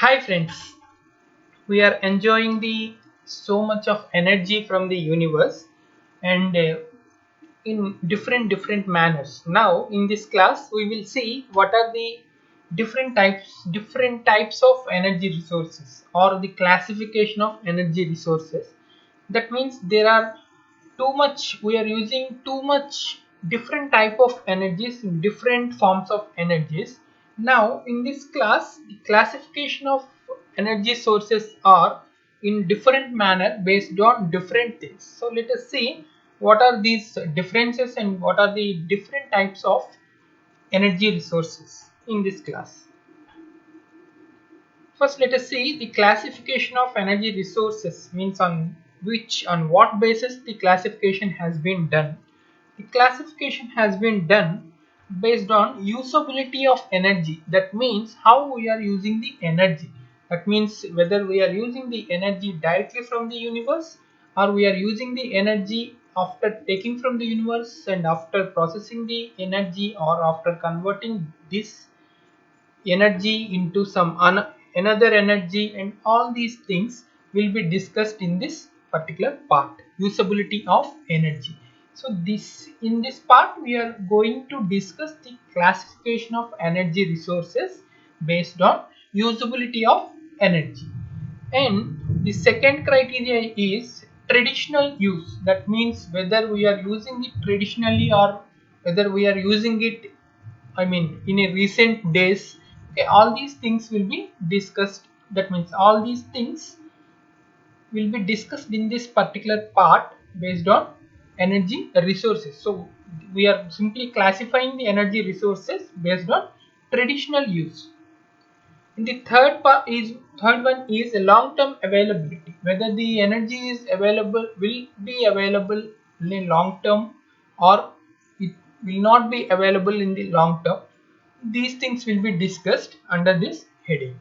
Hi friends, we are enjoying the so much of energy from the universe and in different manners. Now in this class we will see what are the different types of energy resources or the classification of energy resources. That means there are too much we are using too much different type of energies in different forms of energies. Now in this class the classification of energy sources are in different manner based on different things. So let us see what are these differences and what are the different types of energy resources in this class. First, let us see the classification of energy resources means on what basis the classification has been done. The classification has been done based on usability of energy. That means how we are using the energy. That means whether we are using the energy directly from the universe or we are using the energy after taking from the universe and after processing the energy or after converting this energy into another energy, and all these things will be discussed in this particular part, usability of energy. So this in this part we are going to discuss the classification of energy resources based on usability of energy. And the second criteria is traditional use. That means whether we are using it traditionally or whether we are using it, I mean, in a recent days. Okay, all these things will be discussed. That means all these things will be discussed in this particular part based on energy resources. So we are simply classifying the energy resources based on traditional use. And the third one is a long-term availability. Whether the energy is available will be available in long term or it will not be available in the long term. These things will be discussed under this heading.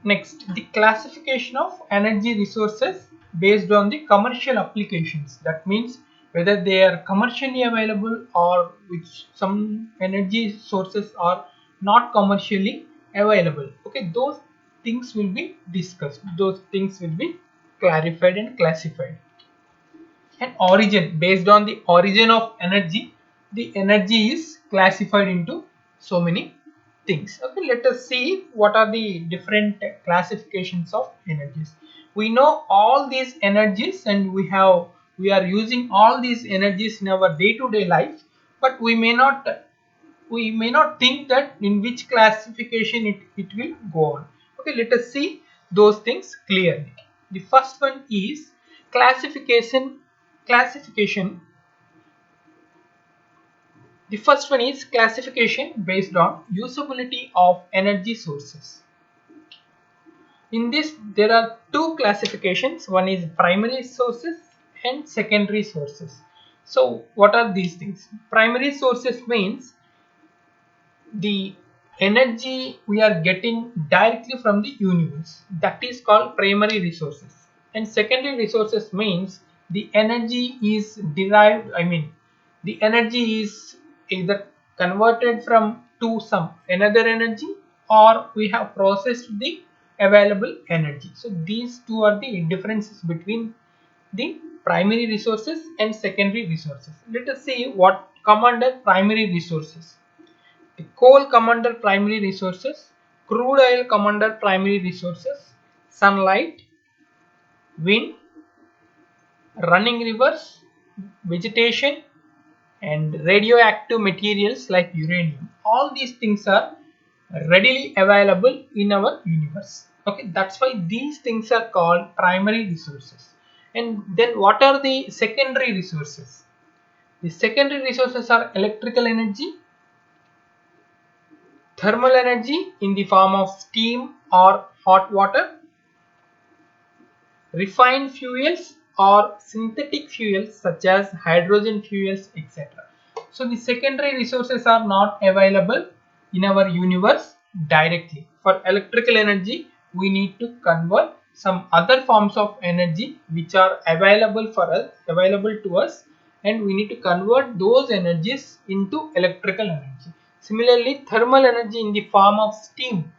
Next, the classification of energy resources based on the commercial applications. That means whether they are commercially available or which some energy sources are not commercially available. Okay, those things will be discussed. Those things will be clarified and classified. And origin, based on the origin of energy, the energy is classified into so many things. Okay, let us see what are the different classifications of energies. We know all these energies and we are using all these energies in our day-to-day life, but we may not think that in which classification it will go on. Okay, let us see those things clearly. The first one is classification. The first one is classification based on usability of energy sources. In this there are two classifications, one is primary sources and secondary sources. So what are these things? Primary sources means the energy we are getting directly from the universe, that is called primary resources. And secondary resources means the energy is derived, I mean the energy is either converted from to some another energy or we have processed the available energy. So these two are the differences between the primary resources and secondary resources. Let us see what come under primary resources. The coal come under primary resources, crude oil come under primary resources, sunlight, wind, running rivers, vegetation, and radioactive materials like uranium. All these things are readily available in our universe. Okay, that's why these things are called primary resources. And then what are the secondary resources? The secondary resources are electrical energy, thermal energy in the form of steam or hot water, refined fuels or synthetic fuels such as hydrogen fuels, etc. So the secondary resources are not available in our universe directly. For electrical energy, we need to convert some other forms of energy which are available to us, and we need to convert those energies into electrical energy. Similarly, thermal energy in the form of steam.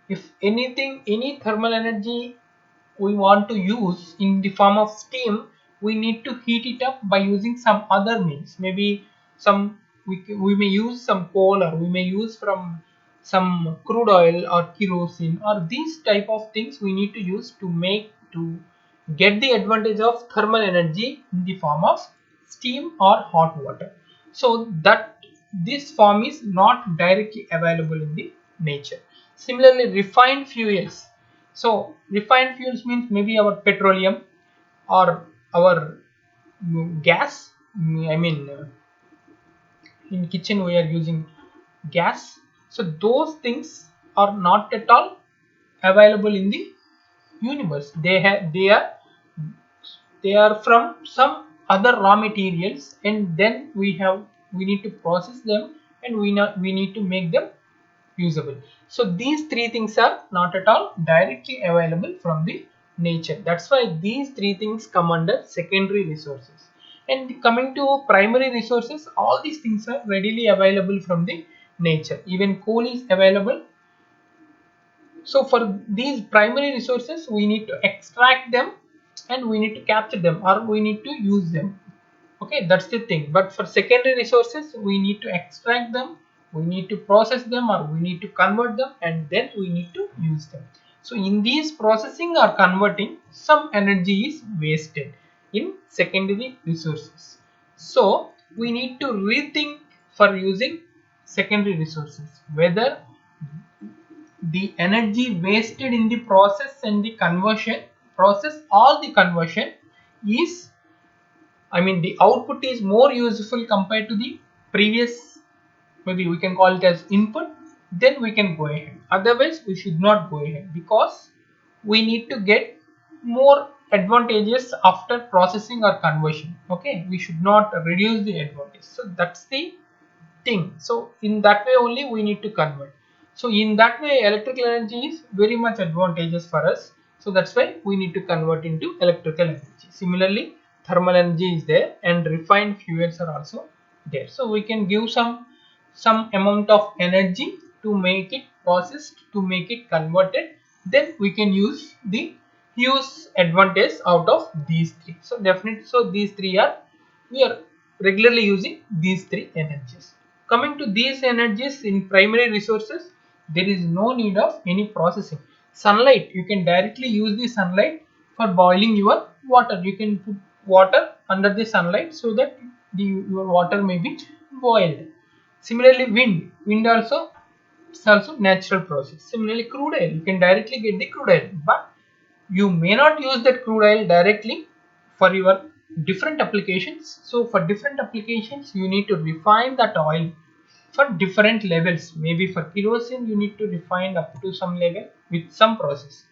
If anything, any thermal energy we want to use in the form of steam, we need to heat it up by using some other means. Maybe some we may use some coal, or we may use from some crude oil or kerosene, or these type of things we need to use to get the advantage of thermal energy in the form of steam or hot water. So that this form is not directly available in the nature. Similarly, refined fuels. So refined fuels means maybe our petroleum or our gas. I mean, in kitchen we are using gas. So those things are not at all available in the universe. They are from some other raw materials, and then we need to process them, and we need to make them usable. So these three things are not at all directly available from the nature. That's why these three things come under secondary resources. And coming to primary resources, all these things are readily available from the nature. Even coal is available. So for these primary resources, we need to extract them, and we need to capture them, or we need to use them. Okay, that's the thing. But for secondary resources, we need to extract them, we need to process them, or we need to convert them, and then we need to use them. So in these processing or converting, some energy is wasted in secondary resources. So we need to rethink for using secondary resources, whether the energy wasted in the process and the conversion process, all the conversion is, I mean, the output is more useful compared to the previous, maybe we can call it as input, then we can go ahead. Otherwise, we should not go ahead, because we need to get more advantages after processing or conversion. Okay, we should not reduce the advantage. So that's the thing. So in that way only we need to convert. So in that way, electrical energy is very much advantageous for us. So that's why we need to convert into electrical energy. Similarly, thermal energy is there, and refined fuels are also there. So we can give some amount of energy to make it processed, to make it converted. Then we can use the huge advantage out of these three. So definitely, so these three are, we are regularly using these three energies. Coming to these energies in primary resources, there is no need of any processing. Sunlight, you can directly use the sunlight for boiling your water. You can put water under the sunlight so that your water may be boiled. Similarly, wind also, it's also natural process. Similarly, crude oil, you can directly get the crude oil, but you may not use that crude oil directly for your different applications. So for different applications, you need to refine that oil for different levels. Maybe for kerosene, you need to refine up to some level with some process.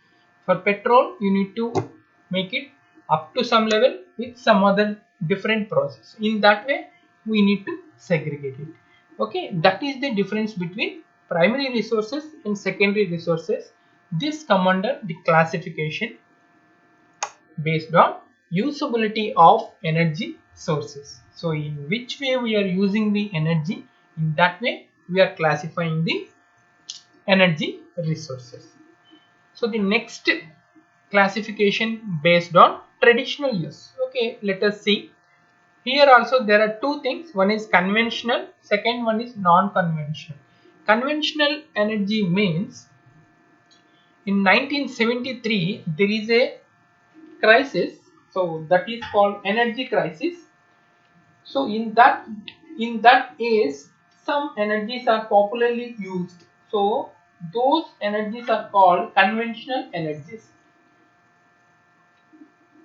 For petrol, you need to make it up to some level with some other different process. In that way, we need to segregate it. Okay, that is the difference between primary resources and secondary resources. This come under the classification based on usability of energy sources. So in which way we are using the energy, in that way we are classifying the energy resources. So the next classification based on traditional use. Okay, let us see. Here also there are two things. One is conventional, second one is non-conventional. Conventional energy means in 1973 there is a crisis, so that is called energy crisis. So in that case, some energies are popularly used, so those energies are called conventional energies.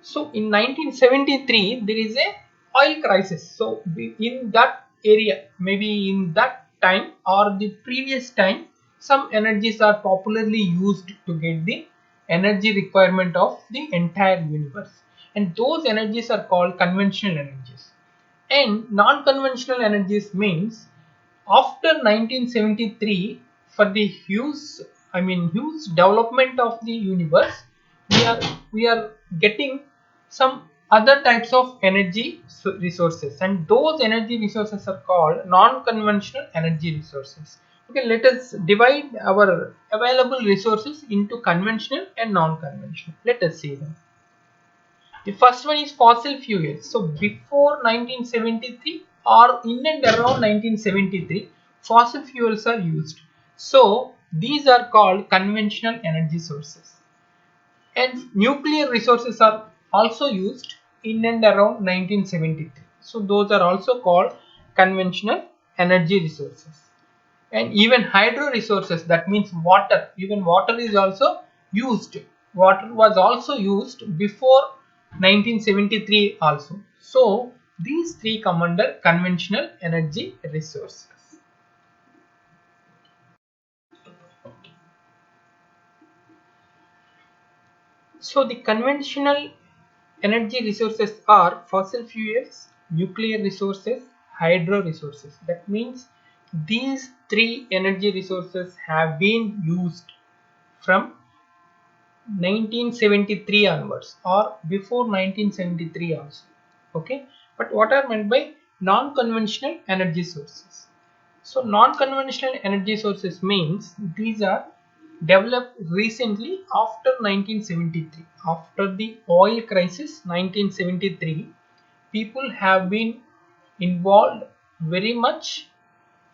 So in 1973 there is a oil crisis. So in that area, maybe in that time or the previous time, some energies are popularly used to get the energy requirement of the entire universe, and those energies are called conventional energies. And non-conventional energies means after 1973, for the huge development of the universe, we are getting some other types of energy resources, and those energy resources are called non-conventional energy resources. Okay, let us divide our available resources into conventional and non-conventional. Let us see them. The first one is fossil fuels. So before 1973 or in and around 1973, fossil fuels are used. So these are called conventional energy sources. And nuclear resources are also used in and around 1973. So those are also called conventional energy resources. And even hydro resources, that means water, even water is also used. Water was also used before 1973 also. So these three come under conventional energy resources. So the conventional energy resources are fossil fuels, nuclear resources, hydro resources. That means these three energy resources have been used from 1973 onwards or before 1973 also. Okay, but what are meant by non-conventional energy sources? So non-conventional energy sources means these are developed recently after 1973. After the oil crisis 1973, people have been involved very much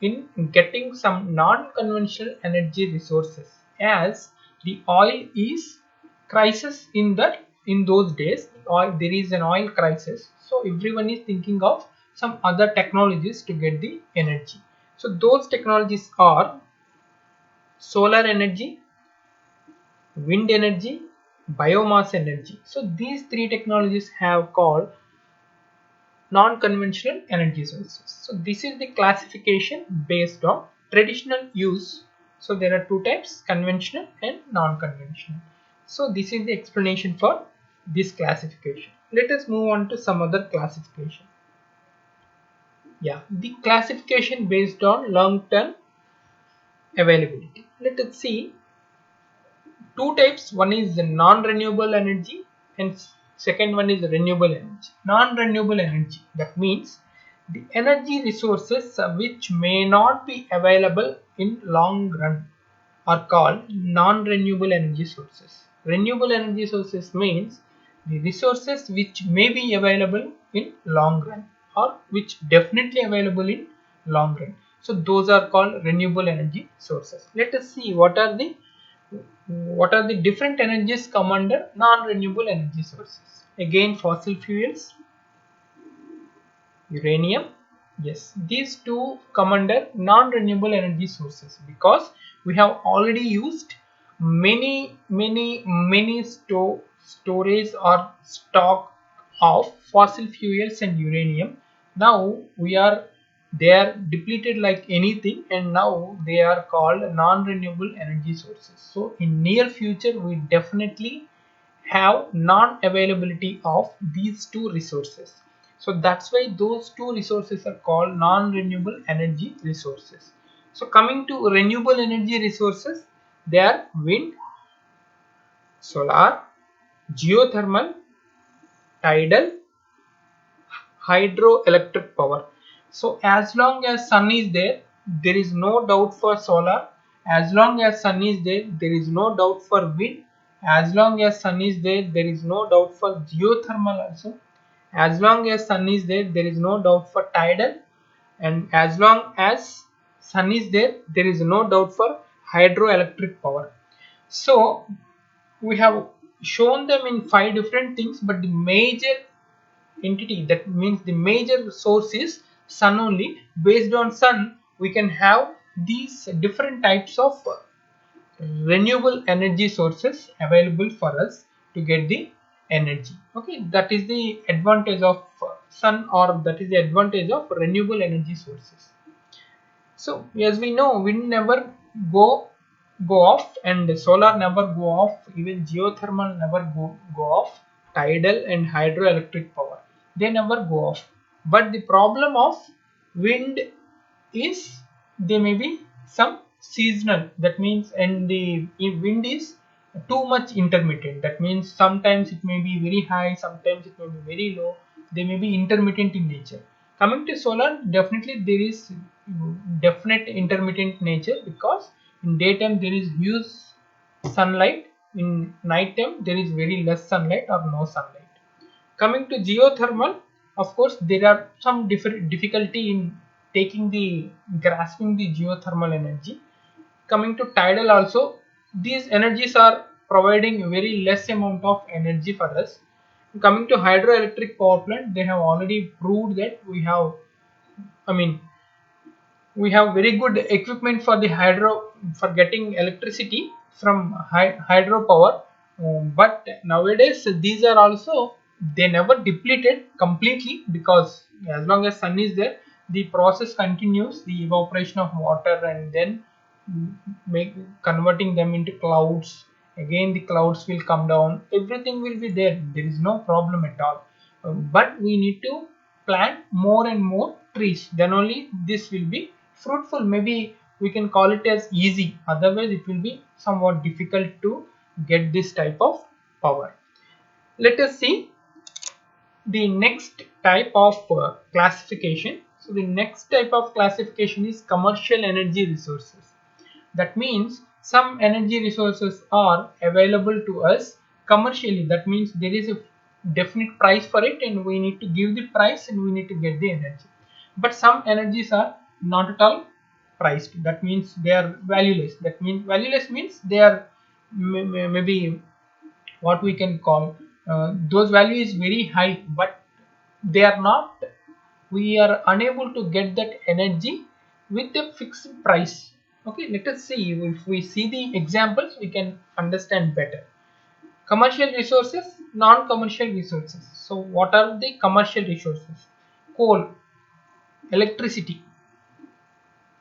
in getting some non-conventional energy resources, as the oil is crisis in those days. Oil, there is an oil crisis, so everyone is thinking of some other technologies to get the energy. So those technologies are solar energy, wind energy, biomass energy. So these three technologies have called non-conventional energy sources. So this is the classification based on traditional use. So there are two types, conventional and non-conventional. So this is the explanation for this classification. Let us move on to some other classification. Yeah, the classification based on long-term availability. Let us see two types. One is the non-renewable energy and second one is renewable energy. Non-renewable energy, that means the energy resources which may not be available in long run are called non-renewable energy sources. Renewable energy sources means the resources which may be available in long run or which definitely available in long run. So those are called renewable energy sources. Let us see what are the different energies come under non-renewable energy sources. Again, fossil fuels, uranium. Yes, these two come under non-renewable energy sources because we have already used many storage or stock of fossil fuels and uranium. Now they are depleted like anything, and now they are called non-renewable energy sources. So in near future we definitely have non-availability of these two resources. So that's why those two resources are called non-renewable energy resources. So coming to renewable energy resources, they are wind, solar, geothermal, tidal, hydroelectric power. So as long as sun is there, there is no doubt for solar. As long as sun is there, there is no doubt for wind. As long as sun is there, there is no doubt for geothermal also. As long as sun is there, there is no doubt for tidal. And as long as sun is there, there is no doubt for hydroelectric power. So we have shown them in five different things, but the major entity, that means the major source is sun only. Based on sun we can have these different types of renewable energy sources available for us to get the energy. Okay, that is the advantage of sun, or that is the advantage of renewable energy sources. So as we know, wind never go off, and solar never go off, even geothermal never go off, tidal and hydroelectric power, they never go off. But the problem of wind is they may be some seasonal. That means, and the wind is too much intermittent. That means sometimes it may be very high, sometimes it may be very low. They may be intermittent in nature. Coming to solar, definitely there is definite intermittent nature, because in daytime there is huge sunlight, in night time there is very less sunlight or no sunlight. Coming to geothermal, of course there are some different difficulty in taking the grasping the geothermal energy. Coming to tidal also, these energies are providing very less amount of energy for us. Coming to hydroelectric power plant, they have already proved that I mean we have very good equipment for the hydro, for getting electricity from hydropower. But nowadays these are also, they never depleted completely, because as long as sun is there, the process continues, the evaporation of water, and then make converting them into clouds. Again the clouds will come down, everything will be there, there is no problem at all. But we need to plant more and more trees, then only this will be fruitful. Maybe we can call it as easy, otherwise it will be somewhat difficult to get this type of power. Let us see the next type of classification. So the next type of classification is commercial energy resources. That means some energy resources are available to us commercially. That means there is a definite price for it, and we need to give the price and we need to get the energy. But some energies are not at all priced. That means they are valueless. That means valueless means they are maybe what we can call, those value is very high, but they are not, we are unable to get that energy with a fixed price. Okay, let us see, if we see the examples we can understand better. Commercial resources, non-commercial resources. So what are the commercial resources? Coal, electricity,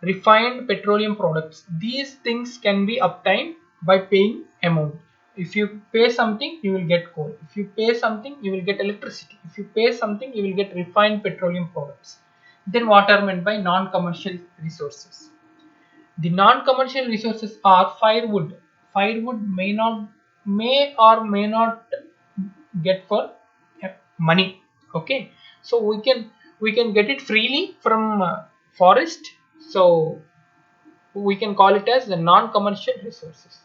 refined petroleum products. These things can be obtained by paying amount. If you pay something, you will get coal. If you pay something, you will get electricity. If you pay something, you will get refined petroleum products. Then what are meant by non-commercial resources? The non-commercial resources are firewood. Firewood may or may not get for money. Okay, so we can get it freely from forest. So we can call it as the non-commercial resources.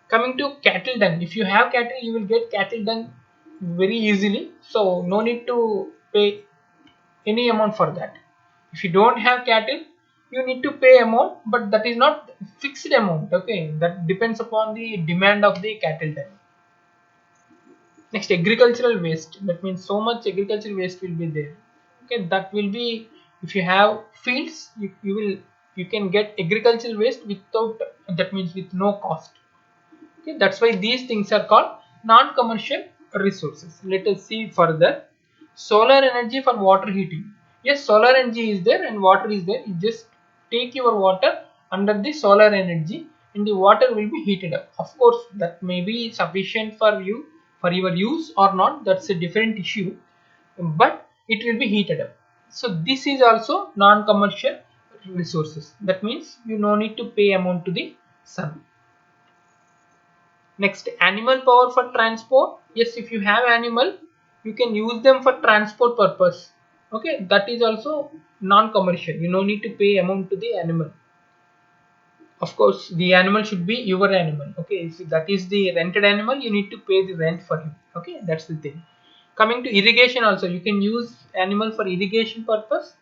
Coming to cattle dung, if you have cattle, you will get cattle dung very easily. So no need to pay any amount for that. If you don't have cattle, you need to pay amount, but that is not fixed amount. Okay, that depends upon the demand of the cattle dung. Next, agricultural waste. That means so much agricultural waste will be there. Okay, that will be, if you have fields, you can get agricultural waste without, that means with no cost. Okay, that's why these things are called non-commercial resources. Let us see further. Solar energy for water heating. Yes, solar energy is there and water is there. You just take your water under the solar energy and the water will be heated up. Of course, that may be sufficient for you for your use or not. That's a different issue, but it will be heated up. So this is also non-commercial resources. That means you no need to pay amount to the sun. Next, animal power for transport. Yes, if you have animal, you can use them for transport purpose. Okay, that is also non-commercial. You no need to pay amount to the animal. Of course, the animal should be your animal. Okay, if that is the rented animal, you need to pay the rent for him. Okay, that's the thing. Coming to irrigation also, you can use animal for irrigation purpose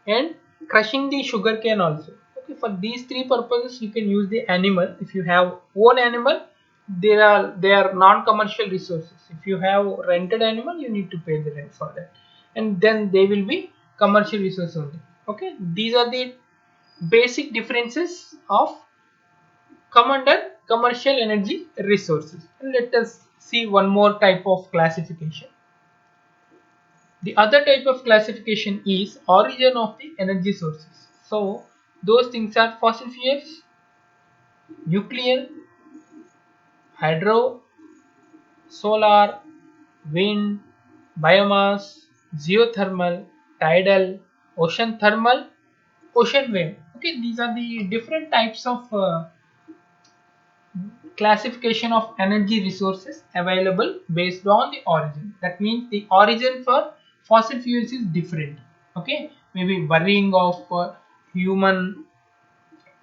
and crushing the sugar cane also. Okay, for these three purposes you can use the animal. If you have own animal, they are non-commercial resources. If you have rented animal, you need to pay the rent for that, and then they will be commercial resources only. Okay, these are the basic differences of come under commercial energy resources. And let us see one more type of classification. The other type of classification is origin of the energy sources. So those things are fossil fuels, nuclear, hydro, solar, wind, biomass, geothermal, tidal, ocean thermal, ocean wave. Okay, these are the different types of classification of energy resources available based on the origin. That means the origin for fossil fuels is different. Okay, maybe burying of human,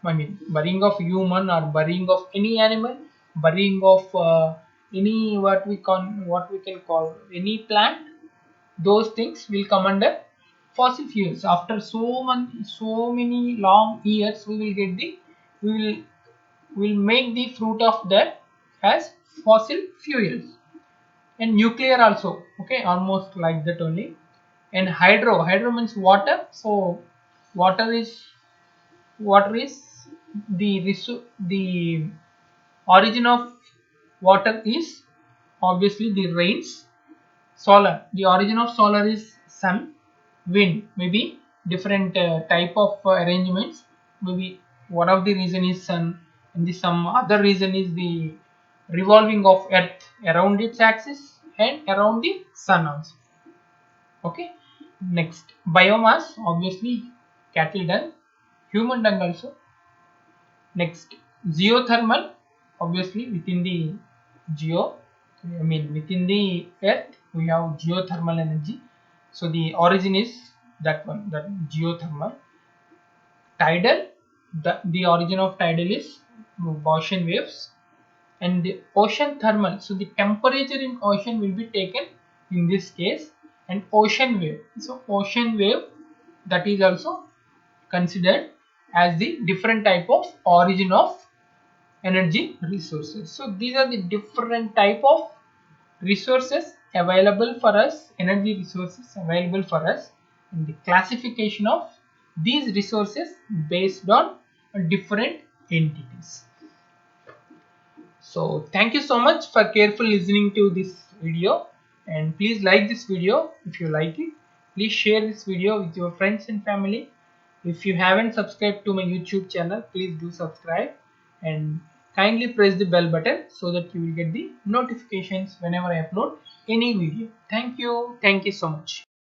burying or burying of any animal, burying of any what we can call any plant. Those things will come under fossil fuels. After so many long years, we will make the fruit of that as fossil fuels. And nuclear also, okay, almost like that only. And hydro means water. So water is water is the origin of water is obviously the rains. Solar, the origin of solar is sun. Wind, maybe different type of arrangements. Maybe one of the reason is sun, and the some other reason is the revolving of earth around its axis and around the sun also. Okay, next biomass, obviously cattle dung, human dung also. Next geothermal, obviously within the geo, within the earth we have geothermal energy. So the origin is that one, that geothermal. Tidal, the origin of tidal is ocean waves. And the ocean thermal, so the temperature in ocean will be taken in this case. And ocean wave, so ocean wave, that is also considered as the different type of origin of energy resources. So these are the different type of resources available for us, energy resources available for us, and the classification of these resources based on different entities. So thank you so much for carefully listening to this video, and please like this video if you like it. Please share this video with your friends and family. If you haven't subscribed to my YouTube channel, please do subscribe and kindly press the bell button so that you will get the notifications whenever I upload any video. Thank you. Thank you so much.